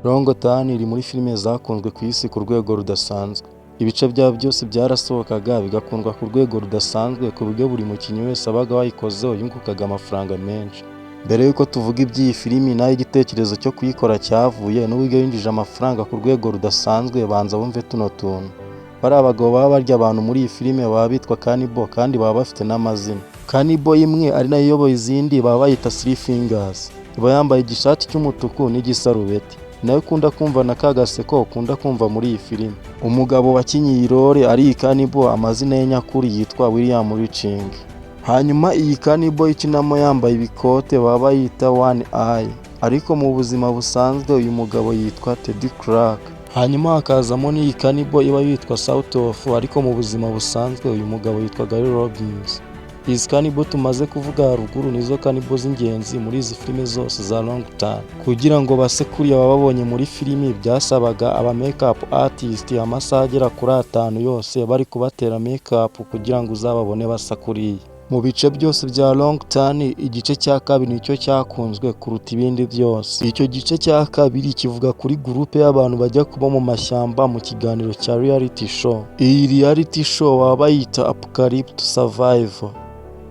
Longtani iri muri filime zakunzwe ku isi ku rwego rudasanzwe. Ibice byabo byose byarasohokaga bigakundwa ku rwego rudasanzwe ku buryo buri mukinnyi wese abaga wayikozeho yungukaga amafaranga menshi. Mbere y'uko tuvuga iby'iyi filimi naho igitekerezo cyo kuyikora cyavuye n'uburyo yinjije amafaranga ku rwego rudasanzwe, banza wumve tuno tuntu. Bariya abagabo baba barya abantu muri iyi filime baba bitwa cannibal kandi baba bafite n'amazina. Cannibal imwe ari nayo iyoboye izindi baba bayita three fingers. Iba yambaye igishati cy'umutuku n'igisarubeti. Nawe ukunda kumva na kagaseko ukunda kumva muri iyi filime. Umugabo wakinnye iyi role ari iyi cannibal amazina ye nyakuri yitwa William Riching. Hanyuma iyi cannibal ikinamo yambaye ibikote baba bayita one eye, ariko mu buzima busanzwe uyu mugabo yitwa Ted Clark. Hanyuma hakazamo n'iyi cannibal iba yitwa South of, ariko mu buzima busanzwe uyu mugabo yitwa Gary Robbins. Izi cannibal tumaze kuvuga haruguru nizo cannibal z'ingenzi muri izi filime zose za Longtani. Kugira ngo base kuriya bababonye muri filimi byasabaga aba makeup artist amasaha agera kuri 5 yose bari kubatera makeup kugira ngo uzababone basa kuriya. Mu bice byose bya Longtani igice cya kabiri nicyo cyakunzwe kuruta ibindi byose. Icyo gice cya kabiri kivuga kuri groupe y'abantu bajya kuba mu mashyamba mu kiganiro cya reality show. Iyi reality show baba bayita Apocalypse Survival.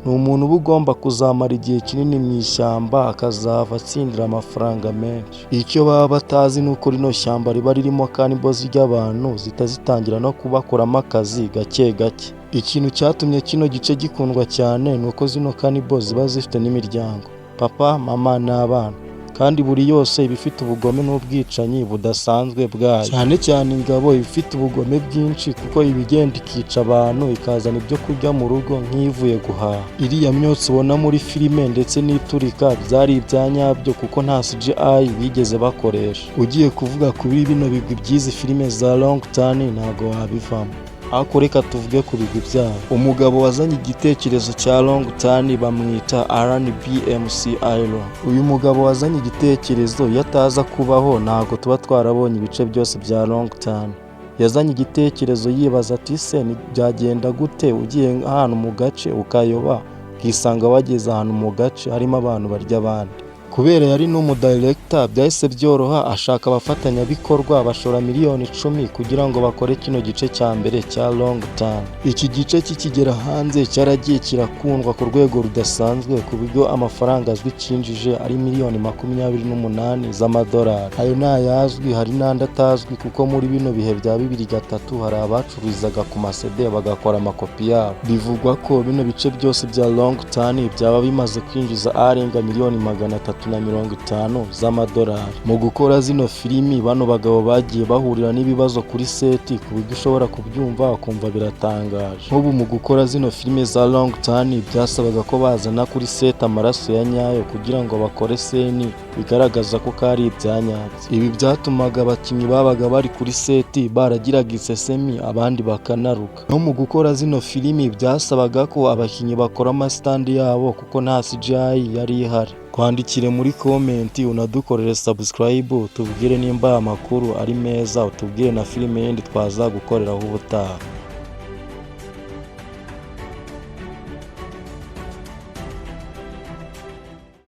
Ni umuntu uba ugomba kuzamara igihe kinini mu ishyamba akazava atsindira amafaranga menshi. Icyo baba batazi ni uko rino shyamba riba ririmo cannibal zirya abantu zitazitangira no kubakoramo akazi gake gake. Ikintu cyatumye kino gice gikundwa cyane ni uko zino cannibal ziba zifite n'imiryango, papa, mama n'abana, kandi buri yose iba ifite ubugome n'ubwicanyi budasanzwe bwayo. Cyane cyane ingabo iba ifite ubugome bwinshi kuko iba igenda ikica abantu ikazana ibyo kurya mu rugo nk'ivuye guhaha. Iriya myotsi ubona muri filime ndetse n'iturika byari ibya nyabyo kuko nta CGI bigeze bakoresha. Ugiye kuvuga kuri bino bigwi by'izi filime za Longtani ntago wabivamo. Ariko reka tuvuge ku bigwi byabo. Umugabo wazanye igitekerezo cya Longtani bamwita RNBMCILO. Uyu mugabo wazanye igitekerezo yataza kubaho ntago tuba twarabonye ibice byose bya Longtani. Yazanye igitekerezo yibaza ati se byagenda gute ugiye ahantu mu gace ukayoba ukisanga wageze ahantu mu gace harimo abantu barya abandi. Kubera yari n'umudirector byahise byoroha, ashaka abafatanyabikorwa bashora miliyoni 10 kugira ngo bakore kino gice cya mbere cya Longtani. Iki gice kikigera hanze cyaragiye kirakundwa ku rwego rudasanzwe ku buryo amafaranga azwi cinjije ari miliyoni 28 z'amadolari. Ayo ntayazwi, hari n'andi atazwi kuko muri bino bihe bya 2003 hari abacururizaga ku masede bagakora amakopi yabo. Bivugwa ko bino bice byose bya Longtani byaba bimaze kwinjiza arenga miliyoni 350 z'amadolari. Mu gukora zino filimi bano bagabo bagiye bahurira n'ibibazo kuri seti ku buryo ushobora kubyumva ukumva biratangaje. Nk'ubu mu gukora zino filime za Longtani byasabaga ko bazana kuri seti amaraso ya nyayo kugira ngo bakore seni bigaragaza ko kari ibyanyabyo. Ibi byatumaga abakinnyi babaga bari kuri seti baragiraga isesemi abandi bakanaruka. No mu gukora zino filimi byasabaga ko abakinnyi bakora amasitandi yabo kuko nta CGI yari ihari. Twandikire muri comment unadukorere subscribe tubwire nimba amakuru ari meza, utubwire na filime yindi twaza gukoreraho ubutaha.